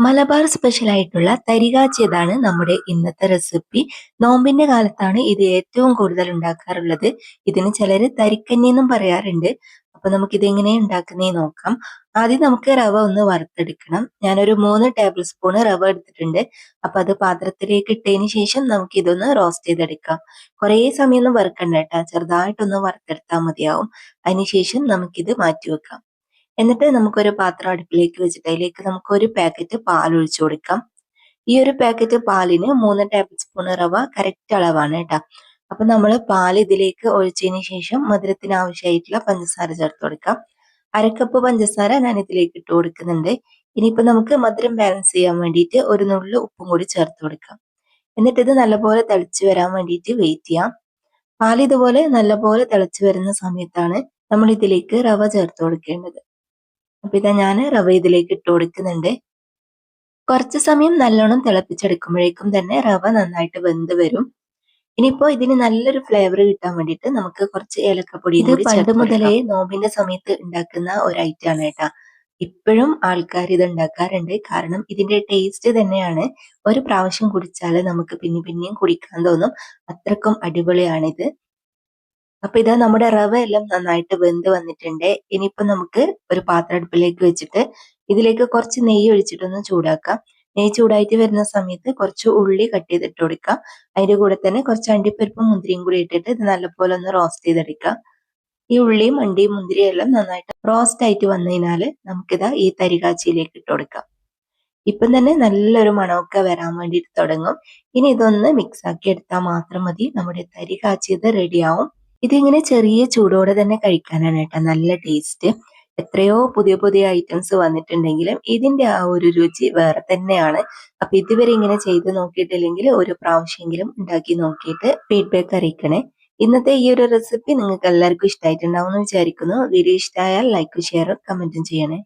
Malabar special ആയിട്ടുള്ള തരികാച്ചിയതാണ് നമ്മുടെ ഇന്നത്തെ റെസിപ്പി. നോമ്പിന്റെ കാലത്താണ് ഇത് ഏറ്റവും കൂടുതൽ ഉണ്ടാക്കാറുള്ളത്. ഇതിന് ചിലര് തരിക്കഞ്ഞി എന്നും പറയാറുണ്ട്. അപ്പൊ നമുക്ക് ഇതെങ്ങനെ ഉണ്ടാക്കുന്നേ നോക്കാം. ആദ്യം നമുക്ക് റവ ഒന്ന് വറുത്തെടുക്കണം. ഞാനൊരു 3 ടേബിൾ സ്പൂൺ റവ എടുത്തിട്ടുണ്ട്. അപ്പൊ അത് പാത്രത്തിലേക്ക് ഇട്ടതിന് ശേഷം നമുക്ക് ഇതൊന്ന് റോസ്റ്റ് ചെയ്തെടുക്കാം. കുറേ സമയമൊന്നും വറുക്കണ്ട കേട്ടാ, ചെറുതായിട്ടൊന്ന് വറുത്തെടുത്താൽ മതിയാവും. അതിനുശേഷം നമുക്കിത് മാറ്റി വെക്കാം. എന്നിട്ട് നമുക്കൊരു പാത്രം അടുപ്പിലേക്ക് വെച്ചിട്ട് അതിലേക്ക് നമുക്ക് ഒരു പാക്കറ്റ് പാൽ ഒഴിച്ചു കൊടുക്കാം. ഈ ഒരു പാക്കറ്റ് പാലിന് 3 ടേബിൾ സ്പൂൺ റവ കറക്റ്റ് അളവാണ് കേട്ടോ. അപ്പൊ നമ്മൾ പാൽ ഇതിലേക്ക് ഒഴിച്ചതിന് ശേഷം മധുരത്തിന് ആവശ്യമായിട്ടുള്ള പഞ്ചസാര ചേർത്ത് കൊടുക്കാം. അരക്കപ്പ് പഞ്ചസാര ഞാൻ ഇതിലേക്ക് ഇട്ട് കൊടുക്കുന്നുണ്ട്. ഇനിയിപ്പോ നമുക്ക് മധുരം ബാലൻസ് ചെയ്യാൻ വേണ്ടിയിട്ട് ഒരു നുള്ളു ഉപ്പും കൂടി ചേർത്ത് കൊടുക്കാം. എന്നിട്ട് ഇത് നല്ലപോലെ തിളച്ച് വരാൻ വേണ്ടിയിട്ട് വെയിറ്റ് ചെയ്യാം. പാൽ ഇതുപോലെ നല്ലപോലെ തിളച്ച് വരുന്ന സമയത്താണ് നമ്മൾ ഇതിലേക്ക് റവ ചേർത്ത് കൊടുക്കേണ്ടത്. അപ്പൊ ഇതാ ഞാൻ റവ ഇതിലേക്ക് ഇട്ട് കൊടുക്കുന്നുണ്ട്. കുറച്ച് സമയം നല്ലോണം തിളപ്പിച്ചെടുക്കുമ്പോഴേക്കും തന്നെ റവ നന്നായിട്ട് വെന്ത് വരും. ഇനിയിപ്പോ ഇതിന് നല്ലൊരു ഫ്ലേവർ കിട്ടാൻ വേണ്ടിയിട്ട് നമുക്ക് കുറച്ച് ഏലക്കപ്പൊടി കൂടി പണ്ട് മുതലേ നോമ്പിന്റെ സമയത്ത് ഉണ്ടാക്കുന്ന ഒരു ഐറ്റം ആണ് കേട്ടാ. ഇപ്പോഴും ആൾക്കാർ ഇത് ഉണ്ടാക്കാറുണ്ട്. കാരണം ഇതിന്റെ ടേസ്റ്റ് തന്നെയാണ്. ഒരു പ്രാവശ്യം കുടിച്ചാൽ നമുക്ക് പിന്നെയും കുടിക്കാൻ തോന്നും. അത്രക്കും അടിപൊളിയാണിത്. അപ്പൊ ഇതാ നമ്മുടെ റവ എല്ലാം നന്നായിട്ട് വെന്ത് വന്നിട്ടുണ്ട്. ഇനിയിപ്പോ നമുക്ക് ഒരു പാത്രം അടുപ്പിലേക്ക് വെച്ചിട്ട് ഇതിലേക്ക് കുറച്ച് നെയ്യ് ഒഴിച്ചിട്ടൊന്ന് ചൂടാക്കാം. നെയ്യ് ചൂടായിട്ട് വരുന്ന സമയത്ത് കുറച്ച് ഉള്ളി കട്ട് ചെയ്തിട്ട് കൊടുക്കാം. അതിന്റെ കൂടെ തന്നെ കുറച്ച് അണ്ടിപ്പരിപ്പും മുന്തിരിയും കൂടി ഇട്ടിട്ട് ഇത് നല്ലപോലെ ഒന്ന് റോസ്റ്റ് ചെയ്തെടുക്കാം. ഈ ഉള്ളിയും അണ്ടിയും മുന്തിരിയും എല്ലാം നന്നായിട്ട് റോസ്റ്റ് ആയിട്ട് വന്നു കഴിഞ്ഞാല് നമുക്കിതാ ഈ തരികാച്ചിയിലേക്ക് ഇട്ട് കൊടുക്കാം. ഇപ്പം തന്നെ നല്ലൊരു മണമൊക്കെ വരാൻ വേണ്ടിയിട്ട് തുടങ്ങും. ഇനി ഇതൊന്ന് മിക്സ് ആക്കി എടുത്താൽ മാത്രം മതി. നമ്മുടെ തരി കാച്ചിയത് റെഡിയാവും. ഇതിങ്ങനെ ചെറിയ ചൂടോടെ തന്നെ കഴിക്കാനാണ് കേട്ടോ നല്ല ടേസ്റ്റ്. എത്രയോ പുതിയ പുതിയ ഐറ്റംസ് വന്നിട്ടുണ്ടെങ്കിലും ഇതിന്റെ ആ ഒരു രുചി വേറെ തന്നെയാണ്. അപ്പൊ ഇതുവരെ ഇങ്ങനെ ചെയ്ത് നോക്കിയിട്ടില്ലെങ്കിൽ ഒരു പ്രാവശ്യമെങ്കിലും ഉണ്ടാക്കി നോക്കിയിട്ട് ഫീഡ്ബാക്ക് അറിയിക്കണേ. ഇന്നത്തെ ഈ ഒരു റെസിപ്പി നിങ്ങൾക്ക് എല്ലാവർക്കും ഇഷ്ടമായിട്ടുണ്ടാവും എന്ന് വിചാരിക്കുന്നു. വീഡിയോ ഇഷ്ടമായാൽ ലൈക്ക് ഷെയർ കമന്റും ചെയ്യണേ.